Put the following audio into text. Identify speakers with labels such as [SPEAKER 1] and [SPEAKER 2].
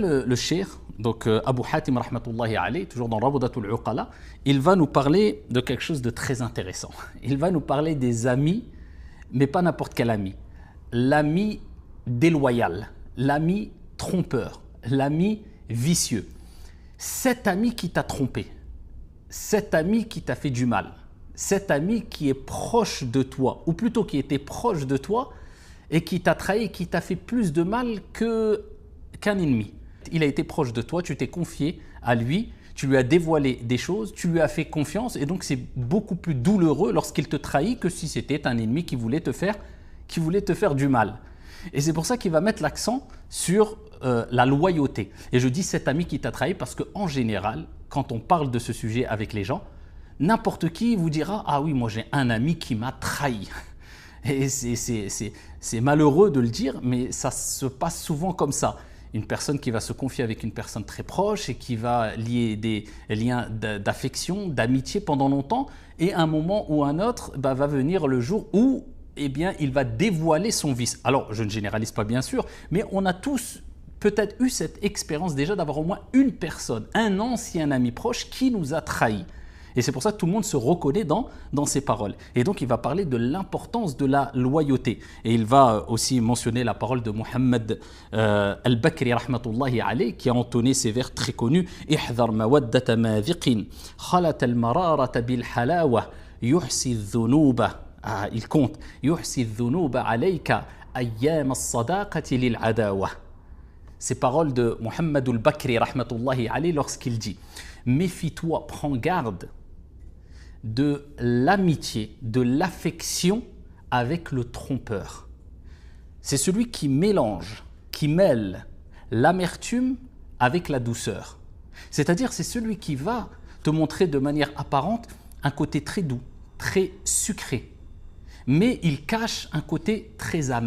[SPEAKER 1] Le cheikh, donc Abu Hatim rahmatullahi alayh, toujours dans Rawdatul Uqala, il va nous parler de quelque chose de très intéressant. Il va nous parler des amis, mais pas n'importe quel ami. L'ami déloyal, l'ami trompeur, l'ami vicieux. Cet ami qui t'a trompé, cet ami qui t'a fait du mal, cet ami qui est proche de toi, ou plutôt qui était proche de toi et qui t'a trahi, qui t'a fait plus de mal qu'un ennemi. Il a été proche de toi, tu t'es confié à lui, tu lui as dévoilé des choses, tu lui as fait confiance et donc c'est beaucoup plus douloureux lorsqu'il te trahit que si c'était un ennemi qui voulait te faire du mal. Et c'est pour ça qu'il va mettre l'accent sur la loyauté. Et je dis cet ami qui t'a trahi parce qu'en général, quand on parle de ce sujet avec les gens, n'importe qui vous dira « Ah oui, moi j'ai un ami qui m'a trahi ». Et c'est malheureux de le dire, mais ça se passe souvent comme ça. Une personne qui va se confier avec une personne très proche et qui va lier des liens d'affection, d'amitié pendant longtemps, et à un moment ou un autre va venir le jour où il va dévoiler son vice. Alors, je ne généralise pas bien sûr, mais on a tous peut-être eu cette expérience déjà d'avoir au moins une personne, un ancien ami proche qui nous a trahis. Et c'est pour ça que tout le monde se reconnaît dans ces paroles. Et donc, il va parler de l'importance de la loyauté. Et il va aussi mentionner la parole de Mohammed al-Bakri, rahmatullahi alayh, qui a entonné ces vers très connus. « Ihdhar mawaddata madhiqin, khalat al-mararata bil-halawa, yuhsi al-dhunuba » il compte « yuhsi al-dhunuba alayka, ayyam al-sadaqati lil-adawa » Ces paroles de Mohammed al-Bakri, rahmatullahi alayh, lorsqu'il dit « Méfie-toi, prends garde de l'amitié, de l'affection avec le trompeur. » C'est celui qui mélange, qui mêle l'amertume avec la douceur. C'est-à-dire, c'est celui qui va te montrer de manière apparente un côté très doux, très sucré, mais il cache un côté très amer.